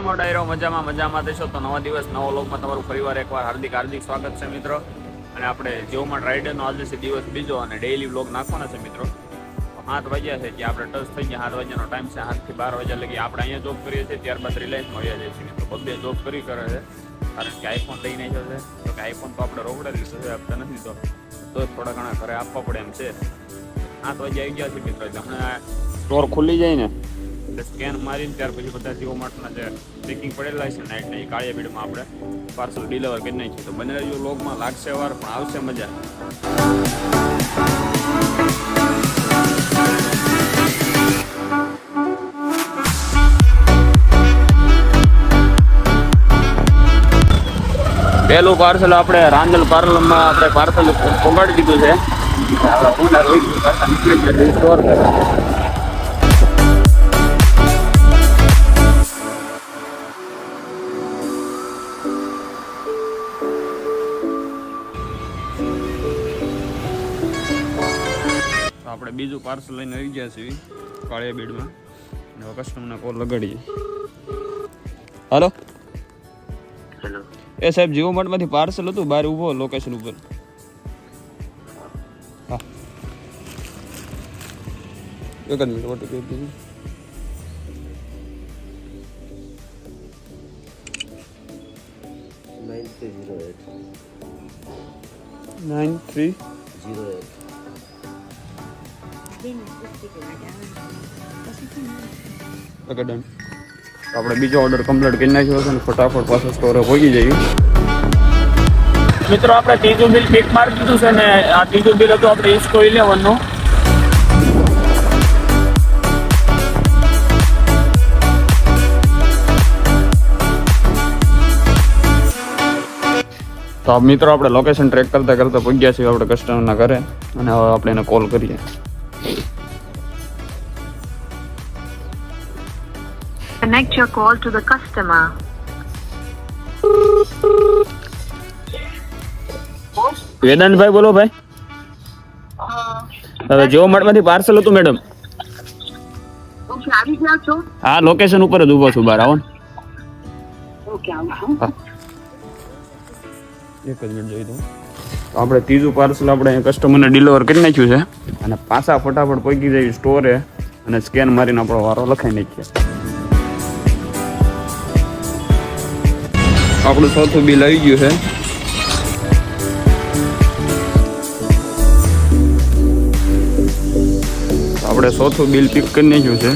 કેમ હો ડાયરો? મજામાં દેશો તો નવા દિવસ નવો લોકમાં તમારું ફરીવાર એકવાર હાર્દિક સ્વાગત છે મિત્રો. અને આપણે જીઓમાર્ટ રાઇડરનો આજે છે દિવસ બીજો અને ડેઈલી વ્લોગ નાખવાના છે મિત્રો. 7 વાગ્યા છે કે આપણે ટચ થઈ ગયા. 7 વાગ્યાનો ટાઈમ છે. 7 થી 12 વાગ્યા લગી આપણે અહીંયા જોબ કરીએ છીએ. ત્યારબાદ રિલાયન્સમાં આવ્યા જઈએ છીએ મિત્રો. બબ્બે જોબ કરી કરે છે કારણ કે આઈફોન લઈ નાખ્યો છે. તો કે આઈફોન તો આપણે રોકડે લીધો છે, આપતા નથી તો થોડા ઘણા ઘરે આપવા પડે એમ છે. 7 વાગે આવી ગયા છે મિત્રો. એટલે હમણાં સ્ટોર ખુલી જાય ને એટલે સ્કેન મારીને ત્યાર પછી બધા જીઓમાર્ટના જે પેકિંગ પડેલા છે નાઇટના એ કાળિયા બીડમાં આપણે પાર્સલ ડિલિવર કરી નાખીએ. તો બને રહેજો વ્લોગમાં. લાગશે વાર પણ આવશે મજા. પહેલું પાર્સલ આપણે રાંદલ પાર્લરમાં આપણે પાર્સલ પહોંચાડી દીધું છે. સ્ટોર આપણે બીજું પાર્સલ લઈને આવી ગયા છીએ કાળિયા બીડમાં. અને હવે કસ્ટમરને કોલ લગાડીએ. હાલો એ સાહેબ, જીઓમાર્ટમાંથી પાર્સલ હતું, બહાર ઊભો લોકેશન ઉપર. હા એક જ મિનિટ ઓટીપી આપી દીધું. 9308 આપણે બીજો ઓર્ડર કમ્પ્લીટ કરી નાખ્યો છે અને ફટાફટ પાછો સ્ટોરે પહોંચી જઈએ મિત્રો. આપણે ત્રીજું બિલ પીક મારી દીધું છે ને આ ત્રીજું બિલ હતું આપણે ઇસ્કો 11 નું. તો મિત્રો આપણે લોકેશન ટ્રેક કરતા પહોંચ્યા છીએ આપણે કસ્ટમરના ઘરે અને હવે આપણે એને કોલ કરીએ. Connect your call to the customer. વેદાંતભાઈ બોલો ભાઈ. હવે જીઓમાર્ટમાંથી પાર્સલ હતું મેડમ. આવી ગયા છો? હા, લોકેશન ઉપર જ ઊભો છું, બહાર આવો ને. ઓકે, આવું. એક જ મિનિટ જોઈ દઉં. આપણે ત્રીજું પાર્સલ આપણે કસ્ટમરને ડિલિવર કરી નાખ્યું છે અને પાછા ફટાફટ પહોંચી જઈએ સ્ટોરે અને સ્કેન મારીને આપણો વારો લખાઈ નાખીએ. આપણું ચોથું બિલ આવી ગયું છે. આપણે ચોથું બિલ પિક કરી નાખ્યું છે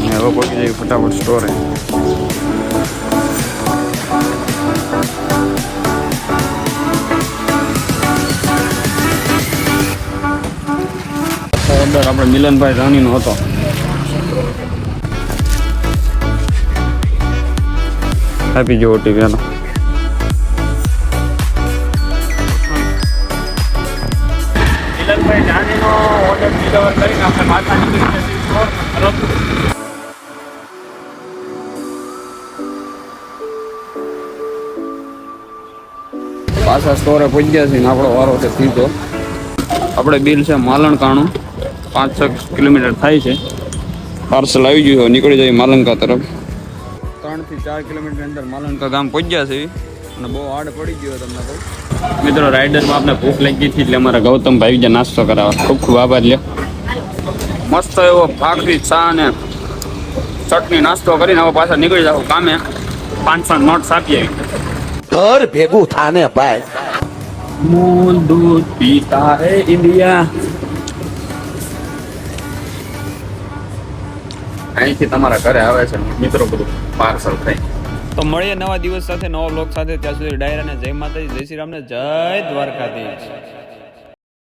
અને હવે પહોંચી જઈએ ફટાફટ સ્ટોરે. ઓર્ડર આપણે મિલનભાઈ રાણીનો હતો. આપી જો ઓટીપી. હાલો મિલનભાઈ રાણીનો ઓર્ડર ડિલિવર કરીને આપણે પાછા નીકળી જઈએ. પાછા સ્ટોરે પહોંચી ગયા છે ને આપણો વારો છે સીધો. આપણે બિલ છે માલણકાણું, 5-6 કિલોમીટર થાય છે. પાર્સલ આવી ગયું, નીકળી જાય માલંકા તરફ. 3 થી 4 કિલોમીટર અંદર માલંકા ગામ પહોંચ્યા છે અને બહુ હાર્ડ પડી ગયો તમને કહું મિત્રો. રાઇડરમાં આપણે ભૂખ લાગી હતી એટલે અમારા ગૌતમભાઈ જે નાસ્તો કરાવવા ખૂબ ખૂબ આભાર લ્યો. મસ્ત એવો ભાખરી, ચા ને ચટણી નાસ્તો કરીને હવે પાછા નીકળી જાવ કામે. 500 નોટ્સ આપી આવી. ઘર ભેગું થાને ભાઈ. મૂલ દૂધ પીતા હે ઇન્ડિયા. અહીંથી તમારા ઘરે આવે છે મિત્રો બધું પાર્સલ થઈ. તો મળીએ નવા દિવસ સાથે, નવો લોક સાથે. ત્યાં સુધી ડાયરાને જય માતાજી, જય શ્રી રામને, જય દ્વારકાધીશ.